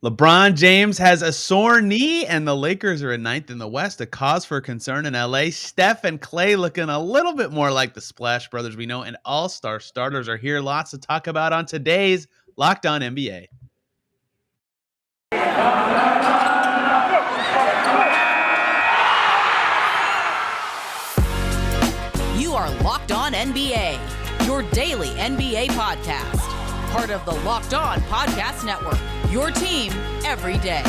LeBron James has a sore knee, and the Lakers are in ninth in the West, a cause for concern in LA. Steph and Clay looking a little bit more like the Splash Brothers we know, and all-star starters are here. Lots to talk about on today's Locked On NBA. You are Locked On NBA, your daily NBA podcast. Part of the Locked On Podcast Network, your team every day.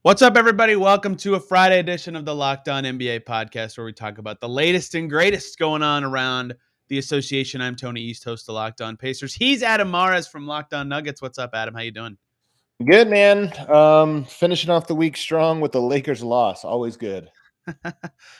What's up, everybody? Welcome to a Friday edition of the Locked On NBA podcast, where we talk about the latest and greatest going on around the association. I'm Tony East, host of Locked On Pacers. He's Adam Mares from Locked On Nuggets. What's up, Adam? How you doing? Good, man. Finishing off the week strong with the Lakers loss. Always good.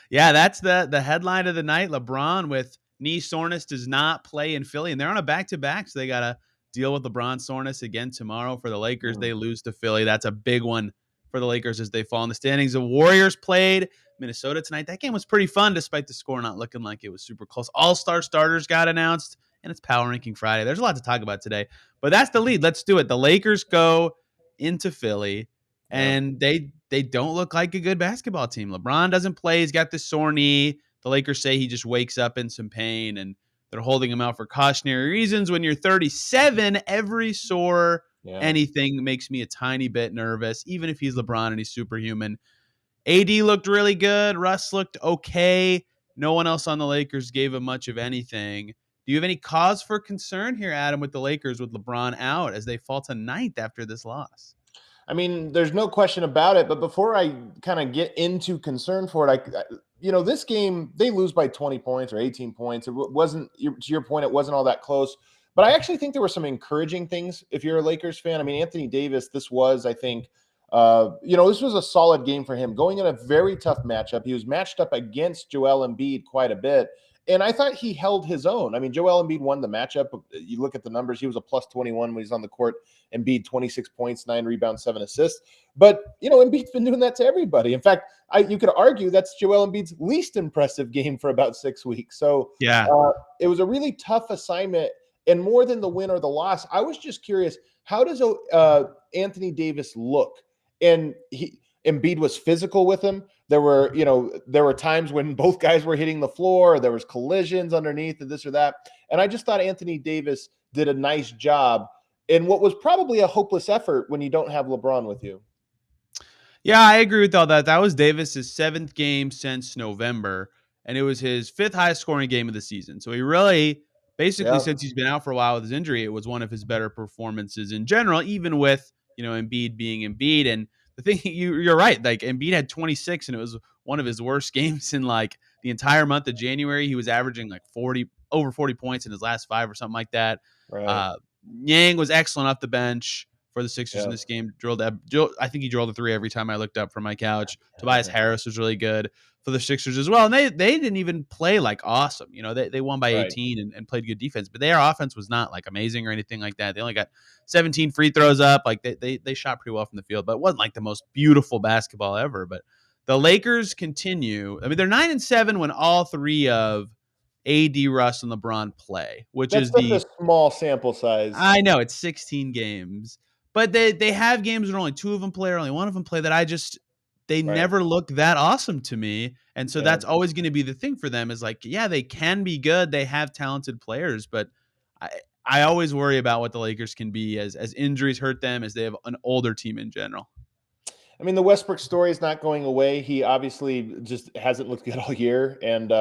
Yeah, that's the headline of the night. LeBron with knee soreness does not play in Philly, and they're on a back-to-back, so they got to deal with LeBron soreness again tomorrow. For the Lakers, they lose to Philly. That's a big one for the Lakers as they fall in the standings. The Warriors played Minnesota tonight. That game was pretty fun, despite the score not looking like it was super close. All-star starters got announced, and it's Power Ranking Friday. There's a lot to talk about today, but that's the lead. Let's do it. The Lakers go into Philly, and they don't look like a good basketball team. LeBron doesn't play. He's got this sore knee. The Lakers say he just wakes up in some pain, and they're holding him out for cautionary reasons. When you're 37, every sore anything makes me a tiny bit nervous, even if he's LeBron and he's superhuman. AD looked really good. Russ looked okay. No one else on the Lakers gave him much of anything. Do you have any cause for concern here, Adam, with the Lakers with LeBron out as they fall to ninth after this loss? I mean, there's no question about it. But before I kind of get into concern for it, this game, they lose by 20 points or 18 points. It wasn't, to your point, it wasn't all that close. But I actually think there were some encouraging things if you're a Lakers fan. I mean, Anthony Davis, this was, I think, this was a solid game for him. Going in a very tough matchup. He was matched up against Joel Embiid quite a bit. And I thought he held his own. I mean, Joel Embiid won the matchup. You look at the numbers, he was a plus 21 when he's on the court. Embiid, 26 points, 9 rebounds, 7 assists. But, Embiid's been doing that to everybody. In fact, you could argue that's Joel Embiid's least impressive game for about 6 weeks. So yeah, it was a really tough assignment. And more than the win or the loss, I was just curious, how does Anthony Davis look? And Embiid was physical with him. There were times when both guys were hitting the floor. There was collisions underneath and this or that. And I just thought Anthony Davis did a nice job in what was probably a hopeless effort when you don't have LeBron with you. Yeah, I agree with all that. That was Davis's 7th game since November, and it was his 5th highest scoring game of the season. So he really, basically, since he's been out for a while with his injury, it was one of his better performances in general, even with, Embiid being Embiid. And the thing, you're right, like Embiid had 26, and it was one of his worst games in like the entire month of January. He was averaging like over 40 points in his last 5 or something like that. Right. Yang was excellent off the bench for the Sixers in this game. I think he drilled a 3 every time I looked up from my couch. Tobias Harris was really good for the Sixers as well. And they didn't even play like awesome. They won by 18 and played good defense, but their offense was not like amazing or anything like that. They only got 17 free throws up. Like they shot pretty well from the field, but it wasn't like the most beautiful basketball ever. But the Lakers continue. I mean, they're 9-7 when all 3 of AD, Russ, and LeBron play, which That's is such a small sample size. I know it's 16 games, but they have games where only 2 of them play or only 1 of them play that they never look that awesome to me. And so that's always going to be the thing for them is like, yeah, they can be good. They have talented players, but I always worry about what the Lakers can be as injuries hurt them, as they have an older team in general. I mean, the Westbrook story is not going away. He obviously just hasn't looked good all year, and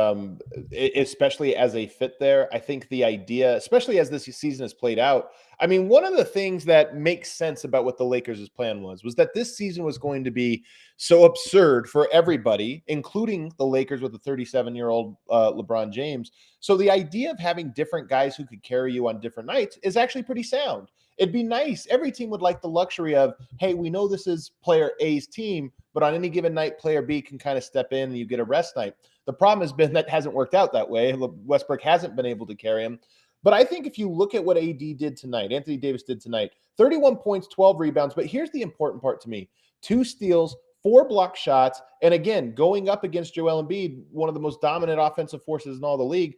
especially as a fit there. I think the idea, especially as this season has played out, I mean, one of the things that makes sense about what the Lakers' plan was that this season was going to be so absurd for everybody, including the Lakers with a 37-year-old LeBron James. So the idea of having different guys who could carry you on different nights is actually pretty sound. It'd be nice. Every team would like the luxury of, hey, we know this is player A's team, but on any given night, player B can kind of step in and you get a rest night. The problem has been that hasn't worked out that way. Westbrook hasn't been able to carry him. But I think if you look at what AD did tonight, Anthony Davis did tonight, 31 points, 12 rebounds. But here's the important part to me. 2 steals, 4 block shots. And again, going up against Joel Embiid, one of the most dominant offensive forces in all the league.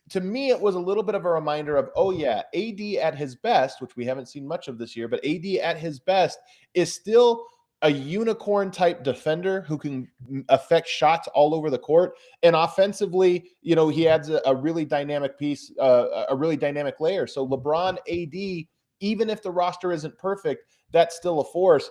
to me, it was a little bit of a reminder of, oh yeah, AD at his best, which we haven't seen much of this year, but AD at his best is still a unicorn type defender who can affect shots all over the court. And offensively, he adds a really dynamic piece, a really dynamic layer. So LeBron, AD, even if the roster isn't perfect, that's still a force.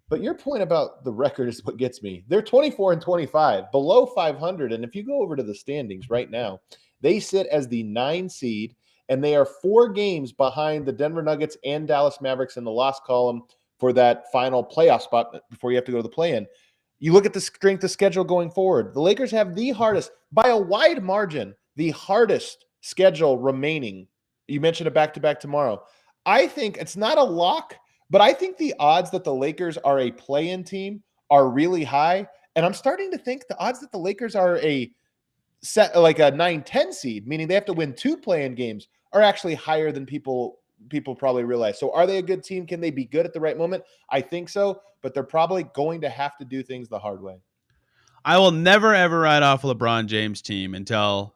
But your point about the record is what gets me. They're 24-25, below 500. And if you go over to the standings right now, they sit as the 9 seed, and they are 4 games behind the Denver Nuggets and Dallas Mavericks in the loss column for that final playoff spot before you have to go to the play-in. You look at the strength of schedule going forward. The Lakers have the hardest, by a wide margin, the hardest schedule remaining. You mentioned a back-to-back tomorrow. I think it's not a lock, but I think the odds that the Lakers are a play-in team are really high. And I'm starting to think the odds that the Lakers are a 9-10 seed, meaning they have to win 2 play-in games, are actually higher than people probably realize. So are they a good team? Can they be good at the right moment? I think so, but they're probably going to have to do things the hard way. I will never, ever write off a LeBron James team until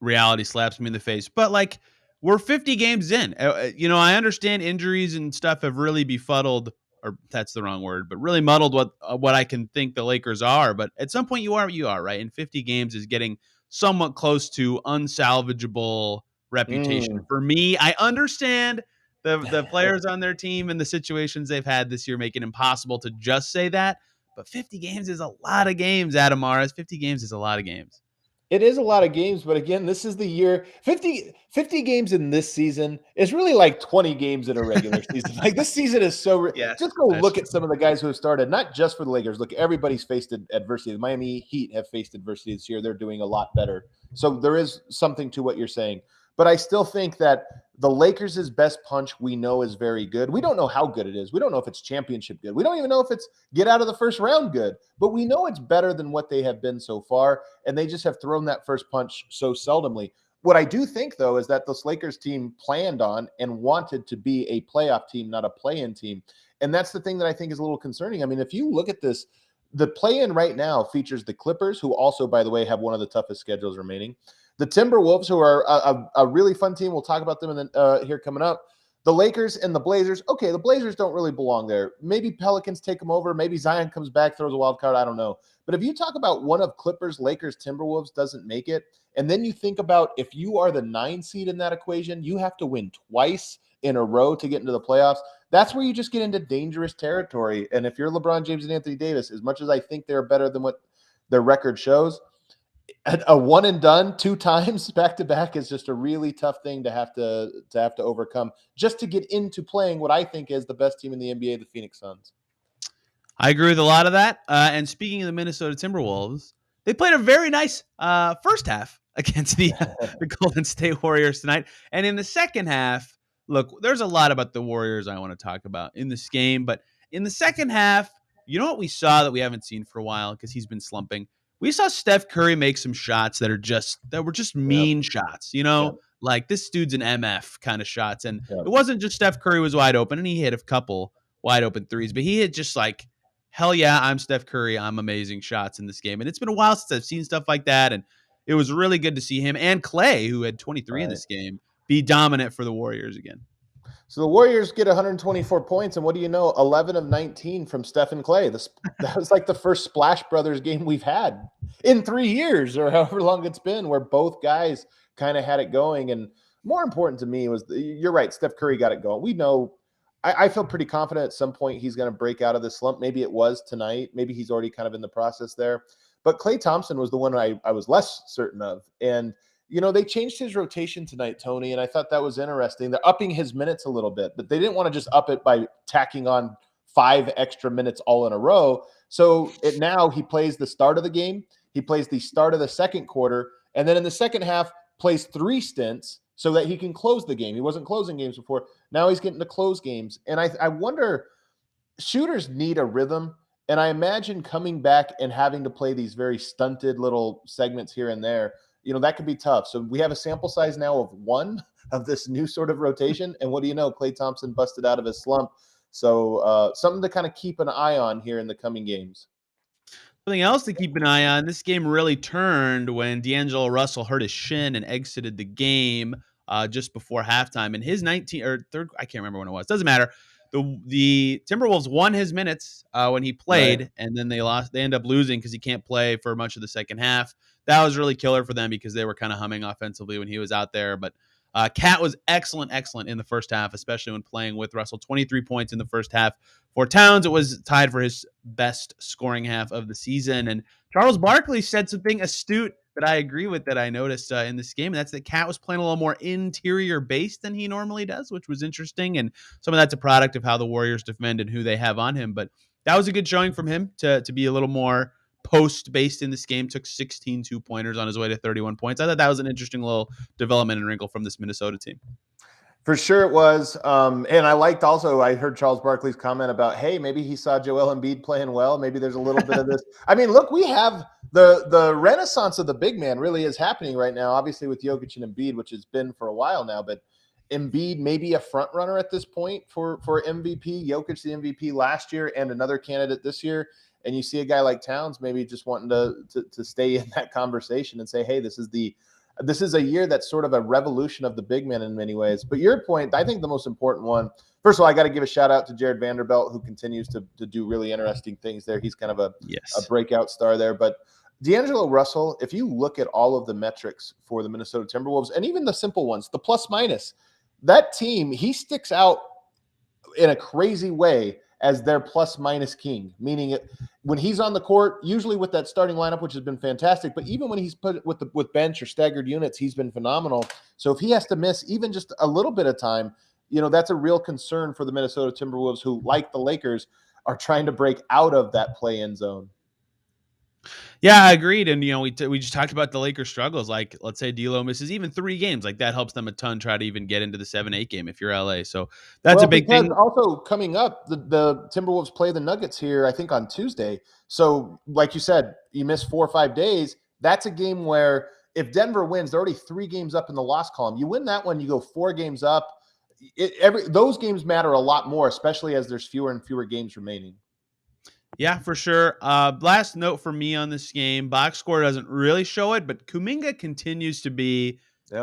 reality slaps me in the face. But like, we're 50 games in. I understand injuries and stuff have really befuddled, or that's the wrong word, but really muddled what I can think the Lakers are. But at some point, you are right. And 50 games is getting somewhat close to unsalvageable reputation. For me, I understand the players on their team and the situations they've had this year make it impossible to just say that. But 50 games is a lot of games, Adam Mares. 50 games is a lot of games. It is a lot of games, but again, this is the year. 50 games in this season is really like 20 games in a regular season. Like, this season is so Yes, just go look true. at some of the guys who have started, not just for the Lakers. Look, everybody's faced adversity. The Miami Heat have faced adversity this year. They're doing a lot better. So there is something to what you're saying. But I still think that the Lakers' best punch we know is very good. We don't know how good it is. We don't know if it's championship good. We don't even know if it's get out of the first round good. But we know it's better than what they have been so far. And they just have thrown that first punch so seldomly. What I do think, though, is that this Lakers team planned on and wanted to be a playoff team, not a play-in team. And that's the thing that I think is a little concerning. I mean, if you look at this, the play-in right now features the Clippers, who also, by the way, have one of the toughest schedules remaining. The Timberwolves, who are a really fun team. We'll talk about them here coming up. The Lakers and the Blazers. Okay, the Blazers don't really belong there. Maybe Pelicans take them over. Maybe Zion comes back, throws a wild card. I don't know. But if you talk about one of Clippers, Lakers, Timberwolves doesn't make it, and then you think about if you are the 9 seed in that equation, you have to win twice in a row to get into the playoffs. That's where you just get into dangerous territory. And if you're LeBron James and Anthony Davis, as much as I think they're better than what their record shows, a one and done 2 times back to back is just a really tough thing to have to overcome just to get into playing what I think is the best team in the NBA, the Phoenix Suns. I agree with a lot of that. And speaking of the Minnesota Timberwolves, they played a very nice first half against the Golden State Warriors tonight. And in the second half, look, there's a lot about the Warriors I want to talk about in this game. But in the second half, you know what we saw that we haven't seen for a while because he's been slumping? We saw Steph Curry make some shots that were just mean shots, like this dude's an MF kind of shots. And it wasn't just Steph Curry was wide open, and he hit a couple wide open threes, but he hit just like, hell yeah, I'm Steph Curry. I'm amazing shots in this game. And it's been a while since I've seen stuff like that. And it was really good to see him and Clay, who had 23 in this game, be dominant for the Warriors again. So the Warriors get 124 points, and what do you know? 11 of 19 from Steph and Clay. That was like the first Splash Brothers game we've had in 3 years or however long it's been, where both guys kind of had it going. And more important to me was, you're right, Steph Curry got it going. We know, I feel pretty confident at some point he's going to break out of this slump. Maybe it was tonight. Maybe he's already kind of in the process there. But Klay Thompson was the one I was less certain of. And they changed his rotation tonight, Tony, and I thought that was interesting. They're upping his minutes a little bit, but they didn't want to just up it by tacking on 5 extra minutes all in a row. So now he plays the start of the game, he plays the start of the second quarter, and then in the second half plays 3 stints so that he can close the game. He wasn't closing games before. Now he's getting to close games. And I wonder, shooters need a rhythm. And I imagine coming back and having to play these very stunted little segments here and there, that could be tough. So we have a sample size now of 1 of this new sort of rotation. And what do you know? Klay Thompson busted out of his slump. So something to kind of keep an eye on here in the coming games. Something else to keep an eye on, this game really turned when D'Angelo Russell hurt his shin and exited the game just before halftime. And his 19 or third, I can't remember when it was. Doesn't matter. The Timberwolves won his minutes when he Right. played, and then they lost. They end up losing because he can't play for much of the second half. That was really killer for them because they were kind of humming offensively when he was out there. But Cat was excellent in the first half, especially when playing with Russell. 23 points in the first half. For Towns, it was tied for his best scoring half of the season. And Charles Barkley said something astute that I agree with that I noticed in this game, and that's that Cat was playing a little more interior based than he normally does, which was interesting. And some of that's a product of how the Warriors defend and who they have on him. But that was a good showing from him to be a little more post based in this game. Took 16 2-pointers on his way to 31 points. I thought that was an interesting little development and wrinkle from this Minnesota team. For sure it was. And I liked also, I heard Charles Barkley's comment about, hey, maybe he saw Joel Embiid playing well. Maybe there's a little bit of this. I mean, look, we have the renaissance of the big man really is happening right now, obviously with Jokic and Embiid, which has been for a while now. But Embiid may be a front runner at this point for MVP. Jokic, the MVP last year, and another candidate this year. And you see a guy like Towns maybe just wanting to stay in that conversation and say, hey, this is a year that's sort of a revolution of the big men in many ways. But your point, I think the most important one, first of all, I got to give a shout out to Jared Vanderbilt, who continues to do really interesting things there. He's kind of a breakout star there. But D'Angelo Russell, if you look at all of the metrics for the Minnesota Timberwolves, and even the simple ones, the plus minus, that team, he sticks out in a crazy way as their plus minus king, meaning when he's on the court, usually with that starting lineup, which has been fantastic, but even when he's put with bench or staggered units, he's been phenomenal. So if he has to miss even just a little bit of time, that's a real concern for the Minnesota Timberwolves, who, like the Lakers, are trying to break out of that play-in zone. Yeah, I agreed. And, we just talked about the Lakers' struggles. Like, let's say D'Lo misses even 3 games. Like, that helps them a ton try to even get into the 7-8 game if you're LA. So that's a big thing. Also coming up, the Timberwolves play the Nuggets here, I think, on Tuesday. So, like you said, you miss 4 or 5 days. That's a game where if Denver wins, they're already 3 games up in the loss column. You win that one, you go 4 games up. Those games matter a lot more, especially as there's fewer and fewer games remaining. Yeah, for sure. Last note for me on this game, box score doesn't really show it, but Kuminga continues to be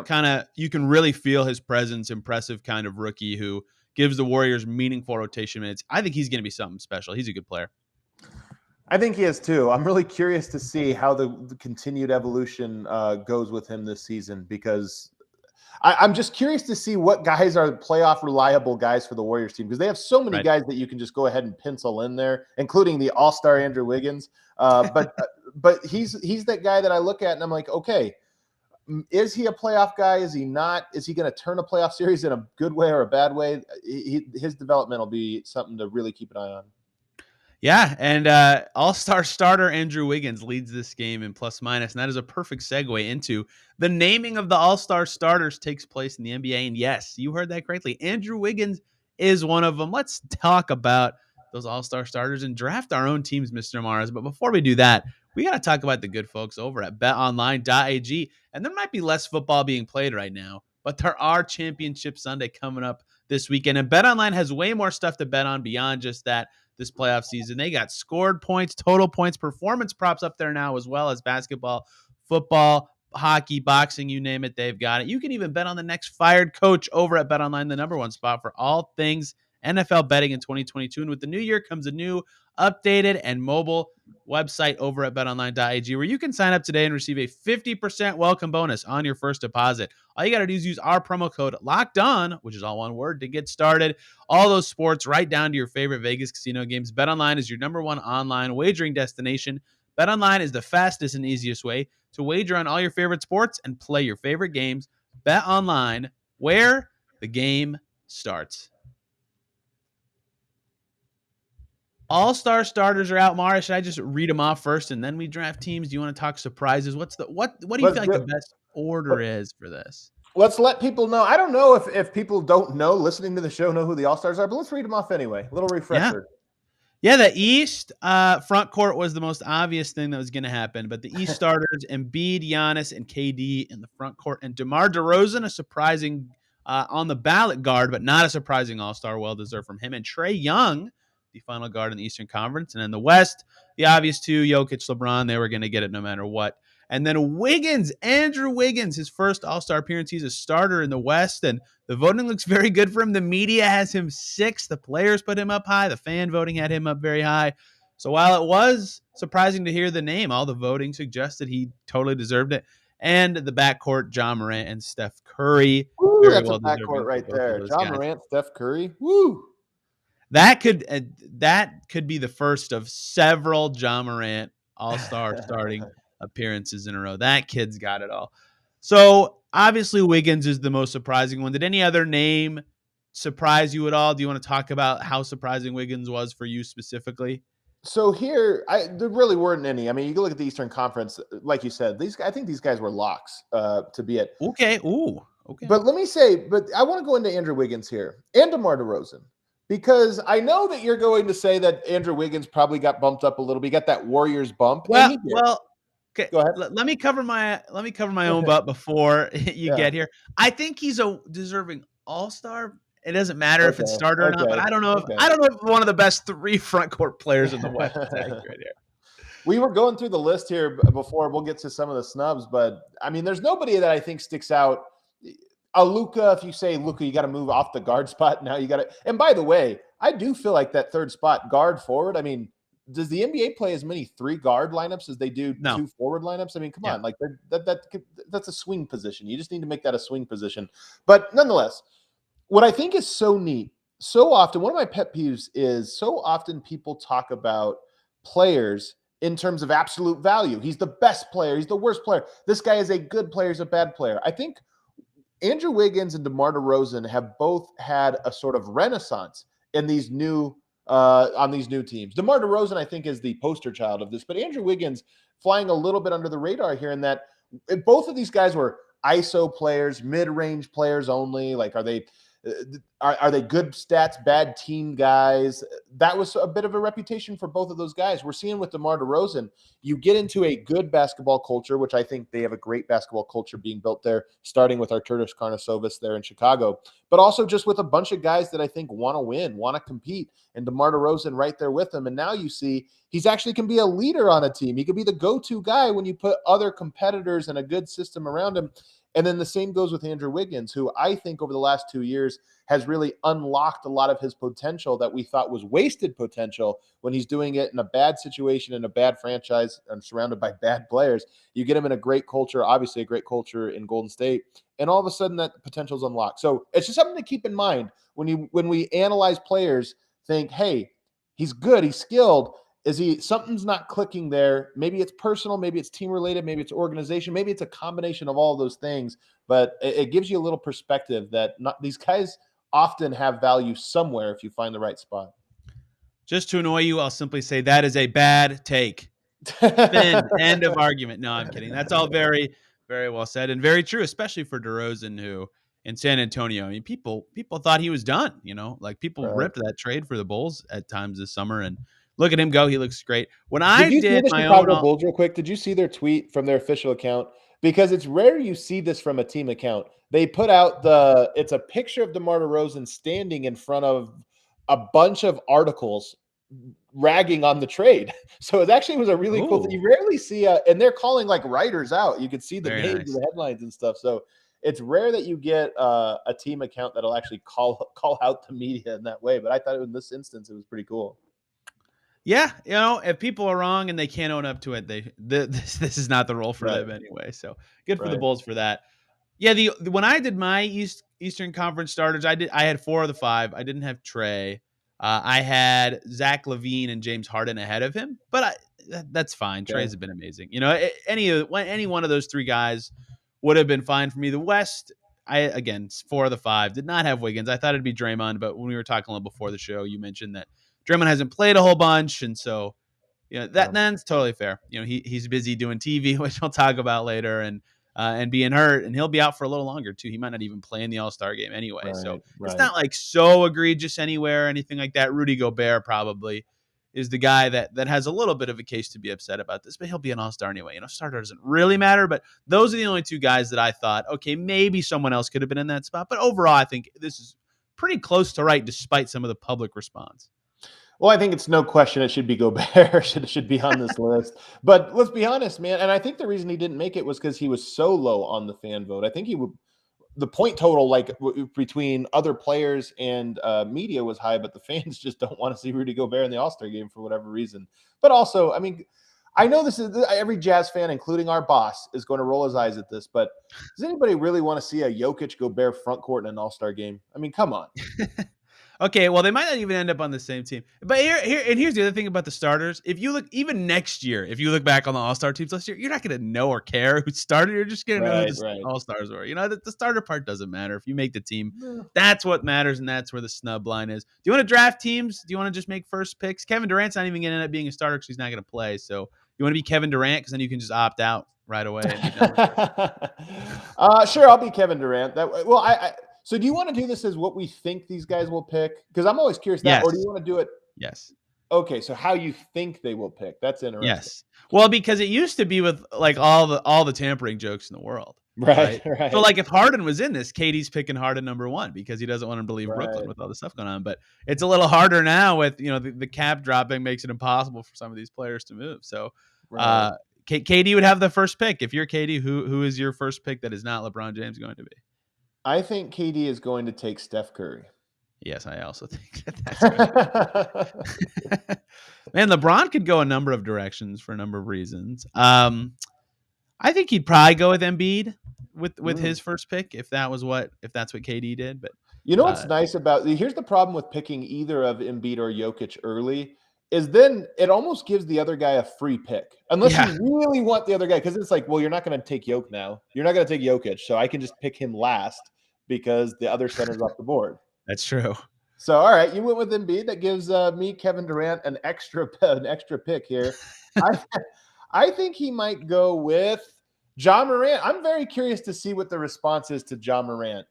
kind of, you can really feel his presence, impressive kind of rookie who gives the Warriors meaningful rotation minutes. I think he's going to be something special. He's a good player. I think he is too. I'm really curious to see how the continued evolution goes with him this season, because I'm just curious to see what guys are playoff reliable guys for the Warriors team, because they have so many guys that you can just go ahead and pencil in there, including the all-star Andrew Wiggins. But he's that guy that I look at and I'm like, okay, is he a playoff guy? Is he not? Is he going to turn a playoff series in a good way or a bad way? His development will be something to really keep an eye on. Yeah, and all-star starter Andrew Wiggins leads this game in plus minus, and that is a perfect segue into the naming of the all-star starters takes place in the NBA. And yes, you heard that correctly. Andrew Wiggins is one of them. Let's talk about those all-star starters and draft our own teams, Mr. Mars. But before we do that, we got to talk about the good folks over at BetOnline.ag. And there might be less football being played right now, but there are Championship Sunday coming up this weekend. And BetOnline has way more stuff to bet on beyond just that. This playoff season, they got scored points, total points, performance props up there now, as well as basketball, football, hockey, boxing, you name it, they've got it. You can even bet on the next fired coach over at BetOnline, the number one spot for all things NFL betting in 2022. And with the new year comes a new updated and mobile website over at betonline.ag, where you can sign up today and receive a 50% welcome bonus on your first deposit. All you got to do is use our promo code Locked On, which is all one word, to get started. All those sports right down to your favorite Vegas casino games. BetOnline is your number one online wagering destination. BetOnline is the fastest and easiest way to wager on all your favorite sports and play your favorite games. BetOnline, where the game starts. All-star starters are out. Mara, should I just read them off first and then we draft teams? Do you want to talk surprises? What do you feel like the best order is for this? Let's let people know. I don't know if people don't know, listening to the show, know who the All-Stars are, but let's read them off anyway. A little refresher. Yeah, the East front court was the most obvious thing that was going to happen, but the East starters, Embiid, Giannis, and KD in the front court, and DeMar DeRozan, a surprising on the ballot guard, but not a surprising All-Star, well-deserved from him, and Trae Young, the final guard in the Eastern Conference. And in the West, the obvious two, Jokic, LeBron, they were going to get it no matter what. And then Wiggins, Andrew Wiggins, his first All-Star appearance. He's a starter in the West, and the voting looks very good for him. The media has him 6th. The players put him up high. The fan voting had him up very high. So while it was surprising to hear the name, all the voting suggested he totally deserved it. And the backcourt, Ja Morant and Steph Curry, Woo, very that's a well backcourt deserving for right both of there. those John guys. Morant, Steph Curry. Woo. That could be the first of several Ja Morant All-Star starting appearances in a row. That kid's got it all. So obviously Wiggins is the most surprising one. Did any other name surprise you at all? Do you want to talk about how surprising Wiggins was for you specifically? So here, there really weren't any. I mean, you can look at the Eastern Conference, like you said. I think these guys were locks to be it. Okay. Ooh. Okay. But let me say, but I want to go into Andrew Wiggins here and DeMar DeRozan, because I know that you're going to say that Andrew Wiggins probably got bumped up a little bit. He got that Warriors bump, and he did. Okay. Go ahead. Let me cover my own butt before you Yeah. get here. I think he's a deserving All-Star. It doesn't matter if it's Okay. starter or not, but Okay. I don't know if one of the best 3 front court players in the West is accurate here. We were going through the list here before. We'll get to some of the snubs, but I mean, there's nobody that I think sticks out. Luka, if you say Luka, you got to move off the guard spot. Now you got to. And by the way, I do feel like that third spot, guard forward. I mean, does the NBA play as many 3 guard lineups as they do No. 2 forward lineups? I mean, come on, like that's a swing position. You just need to make that a swing position. But nonetheless, what I think is so neat, so often, one of my pet peeves is so often people talk about players in terms of absolute value. He's the best player. He's the worst player. This guy is a good player. He's a bad player. I think Andrew Wiggins and DeMar DeRozan have both had a sort of renaissance in these new on these new teams. DeMar DeRozan, I think, is the poster child of this, but Andrew Wiggins flying a little bit under the radar here in that both of these guys were ISO players, mid-range players only. Like, are they good stats, bad team guys? That was a bit of a reputation for both of those guys. We're seeing with DeMar DeRozan, you get into a good basketball culture, which I think they have a great basketball culture being built there, starting with Arturas Karnisovas there in Chicago, but also just with a bunch of guys that I think want to win, want to compete, and DeMar DeRozan right there with them. And now you see he's actually can be a leader on a team. He can be the go-to guy when you put other competitors and a good system around him. And then the same goes with Andrew Wiggins, who I think over the last 2 years has really unlocked a lot of his potential that we thought was wasted potential when he's doing it in a bad situation, in a bad franchise, and surrounded by bad players. You get him in a great culture, obviously a great culture in Golden State, and all of a sudden that potential is unlocked. So it's just something to keep in mind when we analyze players, think, hey, he's good, he's skilled. Something's not clicking there? Maybe it's personal, maybe it's team related, maybe it's organization, maybe it's a combination of all those things. But it gives you a little perspective that these guys often have value somewhere if you find the right spot. Just to annoy you, I'll simply say that is a bad take. End of argument. No, I'm kidding. That's all very, very well said and very true, especially for DeRozan, who in San Antonio, I mean, people thought he was done. Like people Right. ripped that trade for the Bulls at times this summer, and look at him go. He looks great. When Did I you see did the my Chicago own, Bulls real quick? Did you see their tweet from their official account? Because it's rare you see this from a team account. They put out it's a picture of DeMar DeRozan standing in front of a bunch of articles ragging on the trade. So it actually was a really cool thing. Ooh. You rarely see and they're calling like writers out. You could see the Very names nice. of the headlines and stuff. So it's rare that you get a team account that'll actually call out the media in that way. But I thought in this instance, it was pretty cool. Yeah, if people are wrong and they can't own up to it, this is not the role for them anyway. So good for the Bulls for that. Yeah, when I did my Eastern Conference starters, I had 4 of the 5. I didn't have Trey. I had Zach LaVine and James Harden ahead of him, but that's fine. Okay. Trey's been amazing. Any one of those 3 guys would have been fine for me. The West, 4 of the 5 did not have Wiggins. I thought it'd be Draymond, but when we were talking a little before the show, you mentioned that Draymond hasn't played a whole bunch, and so that's totally fair. He's busy doing TV, which we'll talk about later, and being hurt, and he'll be out for a little longer too. He might not even play in the All-Star game anyway. So it's not like so egregious anywhere or anything like that. Rudy Gobert probably is the guy that has a little bit of a case to be upset about this, but he'll be an All-Star anyway. Starter doesn't really matter, but those are the only 2 guys that I thought, okay, maybe someone else could have been in that spot. But overall, I think this is pretty close to right despite some of the public response. Well, I think it's no question it should be Gobert. should be on this list. But let's be honest, man. And I think the reason he didn't make it was because he was so low on the fan vote. I think he would. The point total, between other players and media, was high, but the fans just don't want to see Rudy Gobert in the All-Star game for whatever reason. But also, I mean, I know this is every Jazz fan, including our boss, is going to roll his eyes at this. But does anybody really want to see a Jokic Gobert front court in an All-Star game? I mean, come on. Okay, well, they might not even end up on the same team. But here's the other thing about the starters. If you look, even next year, if you look back on the All-Star teams last year, you're not going to know or care who started. You're just going to know who the All-Stars were. You know, the starter part doesn't matter. If you make the team, that's what matters, and that's where the snub line is. Do you want to draft teams? Do you want to just make first picks? Kevin Durant's not even going to end up being a starter because he's not going to play. So you want to be Kevin Durant because then you can just opt out right away. And be done with Sure, I'll be Kevin Durant. So do you want to do this as what we think these guys will pick? Because I'm always curious yes. Or do you want to do it? Yes. Okay, so how you think they will pick? That's interesting. Yes. Well, because it used to be with like all the tampering jokes in the world. Right. So like if Harden was in this, KD's picking Harden number 1 because he doesn't want him to leave Brooklyn with all the stuff going on. But it's a little harder now with, the cap dropping makes it impossible for some of these players to move. So KD would have the first pick. If you're KD, who is your first pick that is not LeBron James going to be? I think KD is going to take Steph Curry. Yes, I also think that's good. Man, LeBron could go a number of directions for a number of reasons. I think he'd probably go with Embiid with his first pick if that's what KD did. But what's nice about here's the problem with picking either of Embiid or Jokic early is then it almost gives the other guy a free pick unless you really want the other guy, because it's like, well, you're not going to take Jokic now. You're not going to take Jokic, so I can just pick him last because the other center's off the board. That's true. So, all right, you went with Embiid. That gives me, Kevin Durant, an extra pick here. I think he might go with Ja Morant. I'm very curious to see what the response is to Ja Morant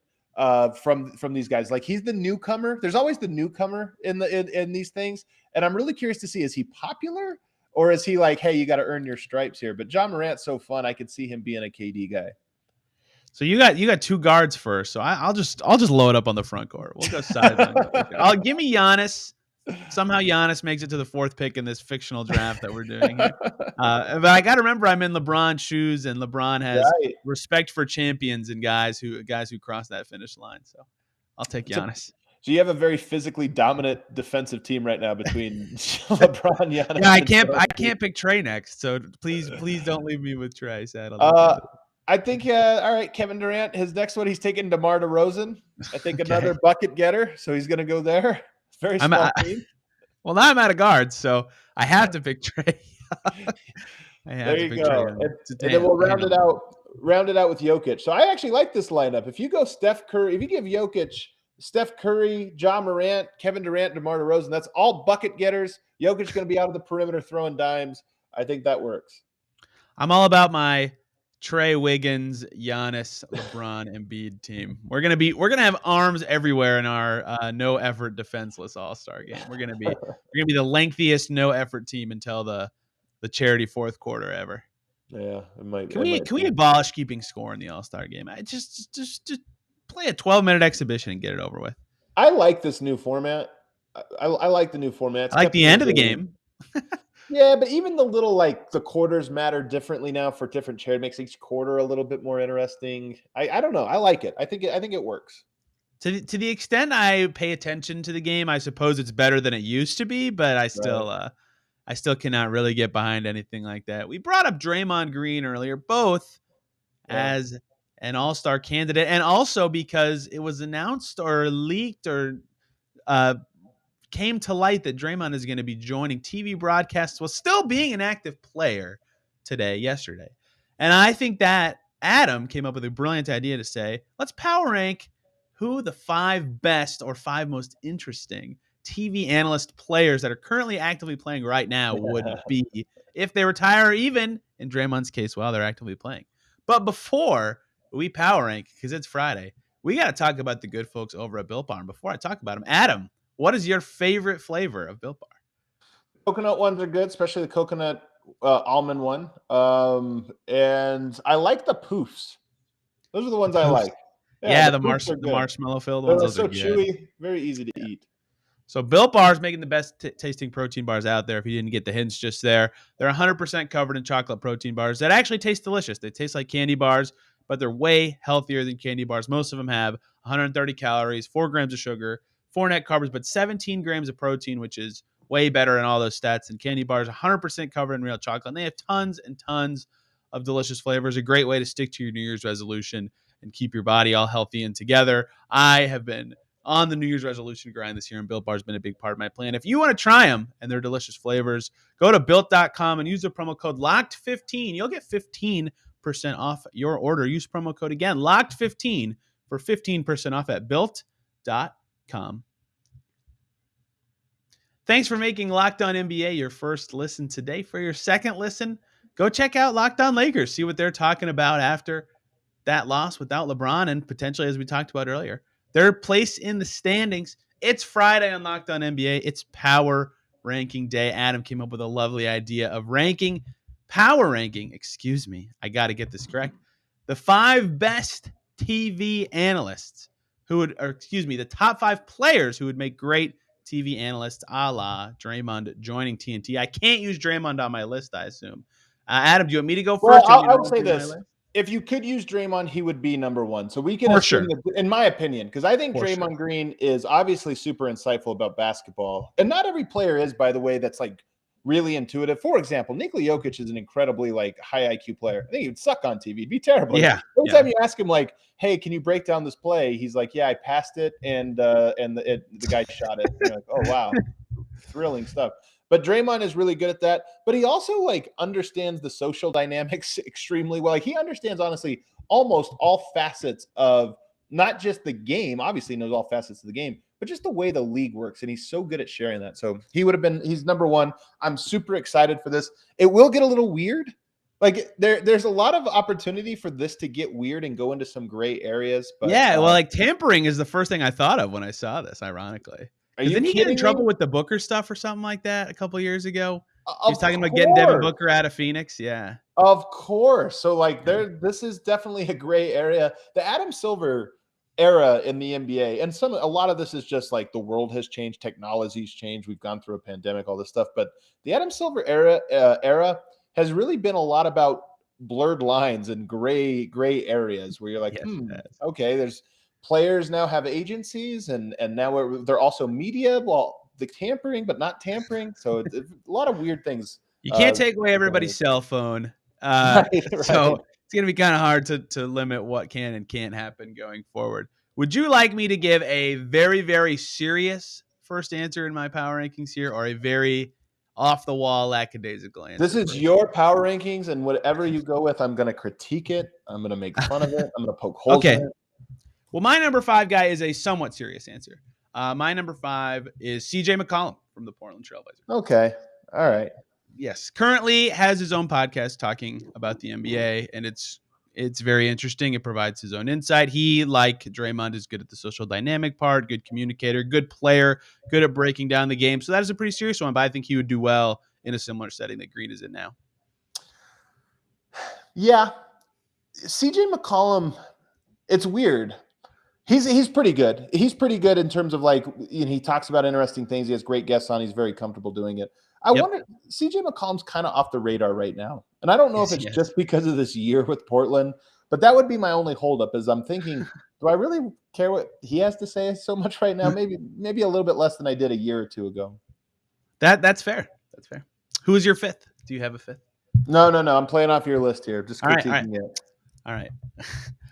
from these guys. Like, he's the newcomer. There's always the newcomer in these things, and I'm really curious to see, is he popular or is he like, hey, you got to earn your stripes here? But Ja Morant's so fun. I could see him being a KD guy. So you got 2 guards first. So I'll just load up on the front court. We'll go sides. I'll give me Giannis. Somehow Giannis makes it to the 4th pick in this fictional draft that we're doing here. But I got to remember I'm in LeBron's shoes, and LeBron has respect for champions and guys who cross that finish line. So I'll take Giannis. So you have a very physically dominant defensive team right now between LeBron, Giannis. Yeah, I can't pick Trey next. So please don't leave me with Trey. Sad. I think, all right, Kevin Durant, his next one, he's taking DeMar DeRozan. I think another bucket getter, so he's going to go there. Very small team. Well, now I'm out of guards, so I have to pick Trey. There you go. And then we'll round it out with Jokic. So I actually like this lineup. If you go Steph Curry, if you give Jokic, Steph Curry, Ja Morant, Kevin Durant, DeMar DeRozan, that's all bucket getters. Jokic's going to be out of the perimeter throwing dimes. I think that works. I'm all about my Trey, Wiggins, Giannis, LeBron, Embiid team. We're gonna have arms everywhere in our no effort defenseless All-Star game. We're gonna be the lengthiest no effort team until the charity 4th quarter ever. Yeah, it might. Can we abolish keeping score in the All-Star game? I just play a 12-minute exhibition and get it over with. I like this new format. I like the new format. I like the end of the game. Yeah, but even the little, like, the quarters matter differently now for different charity. It makes each quarter a little bit more interesting. I don't know. I like it. I think it works. To the extent I pay attention to the game, I suppose it's better than it used to be, but I still cannot really get behind anything like that. We brought up Draymond Green earlier, both as an All-Star candidate and also because it was announced or leaked or came to light that Draymond is going to be joining TV broadcasts while still being an active player yesterday. And I think that Adam came up with a brilliant idea to say, let's power rank who the 5 best or 5 most interesting TV analyst players that are currently actively playing right now would be if they retire, or even in Draymond's case, while they're actively playing. But before we power rank, because it's Friday, we got to talk about the good folks over at Built Bar. And before I talk about them, Adam, what is your favorite flavor of Built Bar? Coconut ones are good, especially the coconut almond one. And I like the poofs. Those are the ones I like. Yeah, the marshmallow filled ones. Those are so good. chewy, very easy to eat. So Built Bar is making the best tasting protein bars out there. If you didn't get the hints just there, they're 100% covered in chocolate protein bars that actually taste delicious. They taste like candy bars, but they're way healthier than candy bars. Most of them have 130 calories, 4 grams of sugar, 4 net carbs, but 17 grams of protein, which is way better in all those stats than candy bars. 100% covered in real chocolate. And they have tons and tons of delicious flavors. A great way to stick to your New Year's resolution and keep your body all healthy and together. I have been on the New Year's resolution grind this year, and Built Bar has been a big part of my plan. If you want to try them and their delicious flavors, go to Built.com and use the promo code LOCKED15. You'll get 15% off your order. Use promo code again, LOCKED15 for 15% off at Built.com. Thanks for making Locked On NBA your first listen today. For your second listen, go check out Locked On Lakers. See what they're talking about after that loss without LeBron and potentially, as we talked about earlier, their place in the standings. It's Friday on Locked On NBA. It's power ranking day. Adam came up with a lovely idea of power ranking. Excuse me. I got to get this correct. The 5 best TV analysts the top 5 players who would make great TV analysts, a la Draymond joining TNT. I can't use Draymond on my list, I assume. Adam, do you want me to go first? Well, I'll say this. If you could use Draymond, he would be number 1. So we can assume that, in my opinion, because I think Draymond Green is obviously super insightful about basketball. And not every player is, by the way, that's like really intuitive. For example, Nikola Jokic is an incredibly like high IQ player. I think he would suck on TV. He'd be terrible. Yeah. Every time you ask him like, hey, can you break down this play? He's like, yeah, I passed it and the guy shot it. You're like, oh, wow. Thrilling stuff. But Draymond is really good at that. But he also like understands the social dynamics extremely well. Like he understands, honestly, almost all facets of not just the game. Obviously, he knows all facets of the game, but just the way the league works. And he's so good at sharing that. So he's number 1. I'm super excited for this. It will get a little weird. Like there's a lot of opportunity for this to get weird and go into some gray areas. But yeah, well, like tampering is the first thing I thought of when I saw this, ironically. Didn't he get in trouble with the Booker stuff or something like that a couple years ago? He was talking about getting Devin Booker out of Phoenix. Yeah. Of course. So like this is definitely a gray area. The Adam Silver era in the NBA, and a lot of this is just like the world has changed, technology's changed. We've gone through a pandemic, all this stuff. But the Adam Silver era has really been a lot about blurred lines and gray areas where you're like, okay, there's players now have agencies and now they're also media. Well, the tampering, but not tampering. So it's a lot of weird things. You can't take away everybody's cell phone. Right. So it's going to be kind of hard to limit what can and can't happen going forward. Would you like me to give a very, very serious first answer in my power rankings here, or a very off the wall lackadaisical answer? This is your power rankings, and whatever you go with, I'm going to critique it. I'm going to make fun of it. I'm going to poke holes in it. Well, my number 5 guy is a somewhat serious answer. My number 5 is CJ McCollum from the Portland Trailblazers. Okay. All right. Yes. Currently has his own podcast talking about the NBA, and it's very interesting. It provides his own insight. He, like Draymond, is good at the social dynamic part, good communicator, good player, good at breaking down the game. So that is a pretty serious one, but I think he would do well in a similar setting that Green is in now. Yeah. CJ McCollum, it's weird. He's pretty good. He's pretty good in terms of like, he talks about interesting things. He has great guests on. He's very comfortable doing it. I wonder, CJ McCollum's kind of off the radar right now. And I don't know if it's just because of this year with Portland, but that would be my only holdup is I'm thinking, do I really care what he has to say so much right now? Maybe a little bit less than I did a year or two ago. That's fair. That's fair. Who is your 5th? Do you have a 5th? No. I'm playing off your list here. Just critiquing it. All right.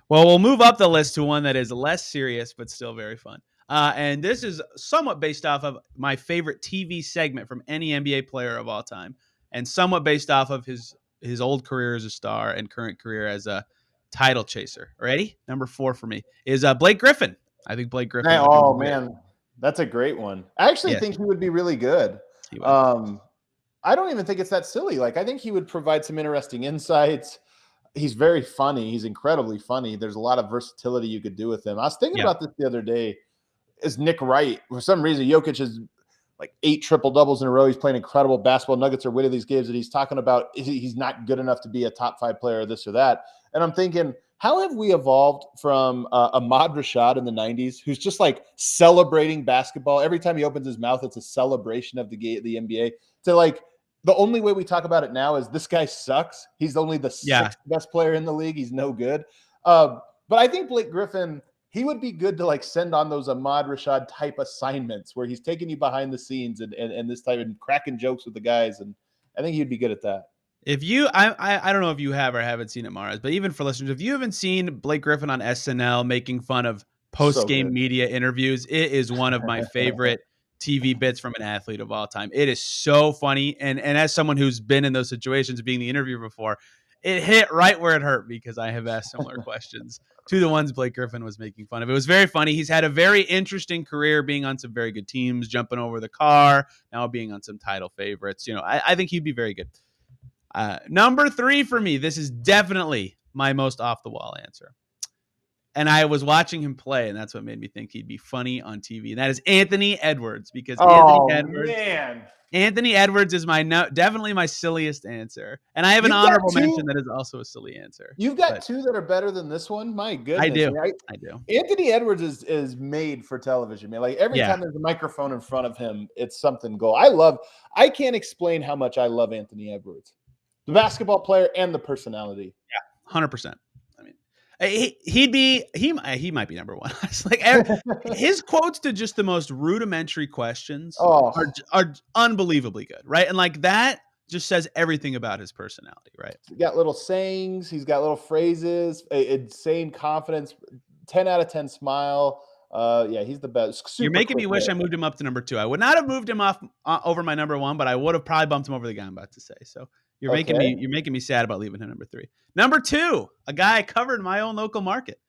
Well, we'll move up the list to one that is less serious, but still very fun. And this is somewhat based off of my favorite TV segment from any NBA player of all time, and somewhat based off of his old career as a star and current career as a title chaser. Ready? Number 4 for me is Blake Griffin. I think Blake Griffin. Oh, man. That's a great one. I actually think he would be really good. I don't even think it's that silly. Like, I think he would provide some interesting insights. He's very funny. He's incredibly funny. There's a lot of versatility you could do with him. I was thinking about this the other day. Is Nick Wright? For some reason, Jokic is like 8 triple-doubles in a row. He's playing incredible basketball. Nuggets are winning these games, and he's talking about he's not good enough to be a top 5 player, this or that. And I'm thinking, how have we evolved from Ahmad Rashad in the 90s, who's just like celebrating basketball? Every time he opens his mouth, it's a celebration of the NBA, to like the only way we talk about it now is this guy sucks. He's only the sixth best player in the league. He's no good. But I think Blake Griffin, he would be good to like send on those Ahmad Rashad type assignments where he's taking you behind the scenes and this type of cracking jokes with the guys. And I think he'd be good at that. If you, I don't know if you have or haven't seen it, Mars, but even for listeners, if you haven't seen Blake Griffin on SNL making fun of post-game media interviews, it is one of my favorite TV bits from an athlete of all time. It is so funny. And as someone who's been in those situations, being the interviewer before, it hit right where it hurt because I have asked similar questions to the ones Blake Griffin was making fun of. It was very funny. He's had a very interesting career being on some very good teams, jumping over the car, now being on some title favorites. You know, I think he'd be very good. Number 3 for me, this is definitely my most off the wall answer. And I was watching him play, and that's what made me think he'd be funny on TV. And that is Anthony Edwards, because Anthony Edwards is definitely my silliest answer. And I have an honorable mention that is also a silly answer. You've got two that are better than this one? My goodness. I do. Anthony Edwards is made for television, man. Like every time there's a microphone in front of him, it's something gold. I can't explain how much I love Anthony Edwards. The basketball player and the personality. Yeah, 100%. I mean, he might be number 1. It's like his quotes to just the most rudimentary questions are unbelievably good, right? And like that just says everything about his personality, right? He's got little sayings, he's got little phrases, insane confidence, 10 out of 10 smile. He's the best. You're making me wish I moved him up to number 2. I would not have moved him off over my number 1, but I would have probably bumped him over the guy I'm about to say. So you're making me sad about leaving him number 3. Number 2, a guy I covered in my own local market.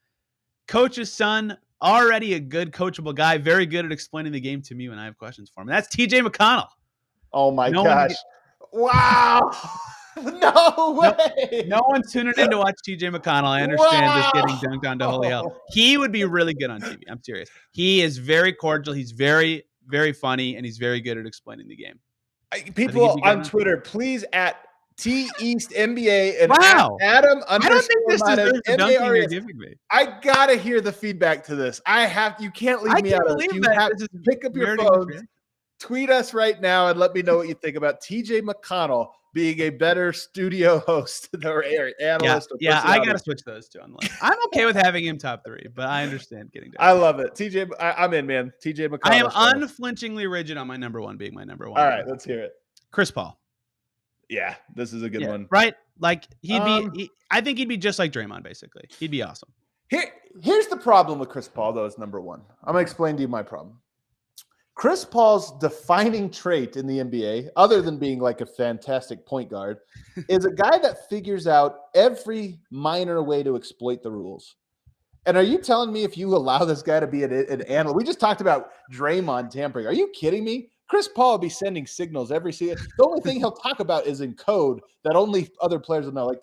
Coach's son, already a good coachable guy, very good at explaining the game to me when I have questions for him. And that's TJ McConnell. Oh my gosh. Wow. No way. No one's tuning in to watch TJ McConnell. I understand just getting dunked on to holy hell. He would be really good on TV. I'm serious. He is very cordial. He's very, very funny, and he's very good at explaining the game. People on Twitter, please at T-East NBA and Adam. I don't think this deserves the dunking you're giving me. I gotta hear the feedback to this. You can't leave me out of this. You have to pick up your phone, tweet us right now, and let me know what you think about TJ McConnell being a better studio host or analyst. Yeah, I gotta switch those two. I'm okay with having him top 3, but I understand getting down. I love it. TJ, I'm in, man. TJ McConnell. I am unflinchingly rigid on my number 1 being my number 1. All right, let's hear it. Chris Paul. Yeah, this is a good one. Right? Like I think he'd be just like Draymond, basically. He'd be awesome. Here's the problem with Chris Paul, though, as number 1. I'm going to explain to you my problem. Chris Paul's defining trait in the NBA, other than being like a fantastic point guard, is a guy that figures out every minor way to exploit the rules. And are you telling me if you allow this guy to be an analyst? We just talked about Draymond tampering. Are you kidding me? Chris Paul will be sending signals every season. The only thing he'll talk about is in code that only other players will know. Like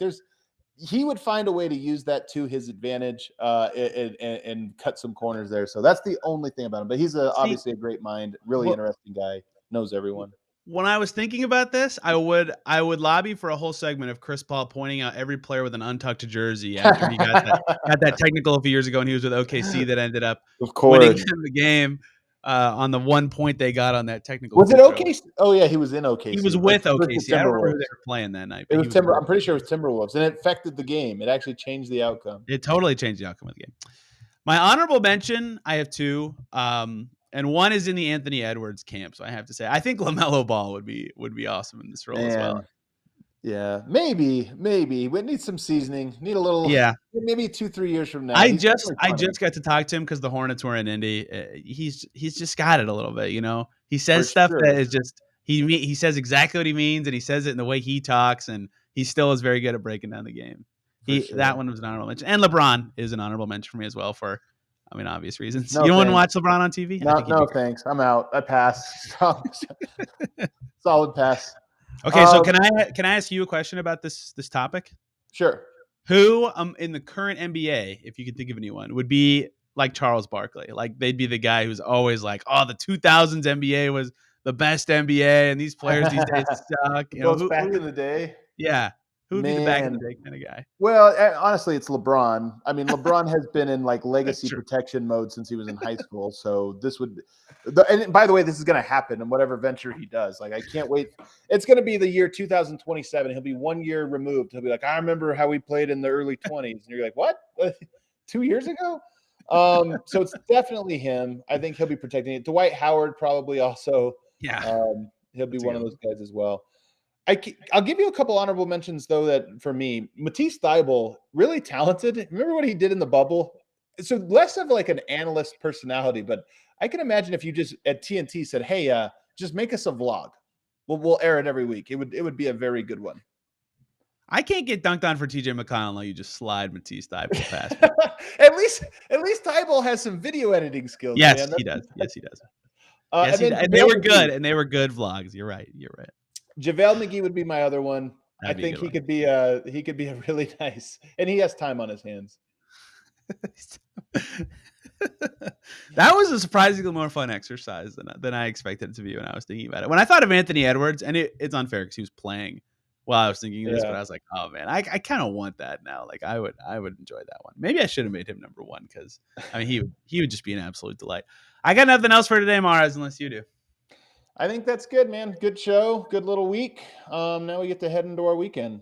he would find a way to use that to his advantage and cut some corners there. So that's the only thing about him. But he's obviously a great mind, really interesting guy, knows everyone. When I was thinking about this, I would lobby for a whole segment of Chris Paul pointing out every player with an untucked jersey after he got that technical a few years ago, and he was with OKC that ended up winning him the game. On the 1 point they got on that technical. Was it OKC? Oh yeah, he was in OKC. He was with OKC. I don't remember who they were playing that night. It was I'm pretty sure it was Timberwolves, and it affected the game. It actually changed the outcome. It totally changed the outcome of the game. My honorable mention, I have 2, and one is in the Anthony Edwards camp. So I have to say, I think LaMelo Ball would be awesome in this role as well. Yeah, maybe. We need some seasoning. Need a little. Yeah, maybe 2-3 years from now. I just got to talk to him because the Hornets were in Indy. He's just got it a little bit, you know. He says stuff that is just he says exactly what he means, and he says it in the way he talks, and he still is very good at breaking down the game. That one was an honorable mention, and LeBron is an honorable mention for me as well for, obvious reasons. You don't want to watch LeBron on TV? No, thanks. I'm out. I pass. Solid pass. Okay, so can I ask you a question about this topic? Sure. Who in the current NBA, if you could think of anyone, would be like Charles Barkley? Like they'd be the guy who's always like, "Oh, the 2000s NBA was the best NBA, and these players these days suck." Back in the day. Yeah. Who would be the back of the Man. day kind of guy? Well, honestly, it's LeBron. I mean, LeBron has been in like That's legacy true. protection mode since he was in high school. So this would, and by the way, this is going to happen in whatever venture he does. Like, I can't wait. It's going to be the year 2027. He'll be 1 year removed. He'll be like, I remember how we played in the early 20s. And you're like, what? 2 years ago? So it's definitely him. I think he'll be protecting it. Dwight Howard probably also. Yeah. He'll be That's a one of good those guys as well. I'll give you a couple honorable mentions, though, that for me, Matisse Thybulle, really talented. Remember what he did in the bubble? So less of like an analyst personality, but I can imagine if you just at TNT said, hey, just make us a vlog. We'll air it every week. It would be a very good one. I can't get dunked on for TJ McConnell unless you just slide Matisse Thybulle past me. at least Thybulle has some video editing skills, Yes, man. he does. Yes, he does. And then And they were JaVale good, McGee. and they were good vlogs. You're right. JaVale McGee would be my other one. That'd I be a think good he could be a really nice, and he has time on his hands. That was a surprisingly more fun exercise than I expected it to be when I was thinking about it. When I thought of Anthony Edwards, and it's unfair because he was playing while I was thinking of this, but I was like, oh man, I kind of want that now. Like I would enjoy that one. Maybe I should have made him number one because I mean he would just be an absolute delight. I got nothing else for today, Maraz, unless you do. I think that's good, man. Good show. Good little week. Now we get to head into our weekend.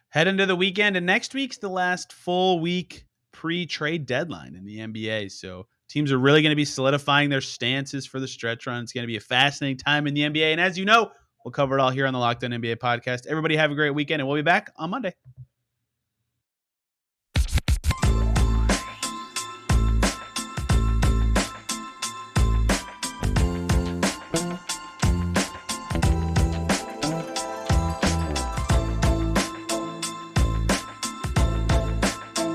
Head into the weekend, and next week's the last full week pre-trade deadline in the NBA. So teams are really going to be solidifying their stances for the stretch run. It's going to be a fascinating time in the NBA. And as you know, we'll cover it all here on the Locked On NBA podcast. Everybody have a great weekend, and we'll be back on Monday.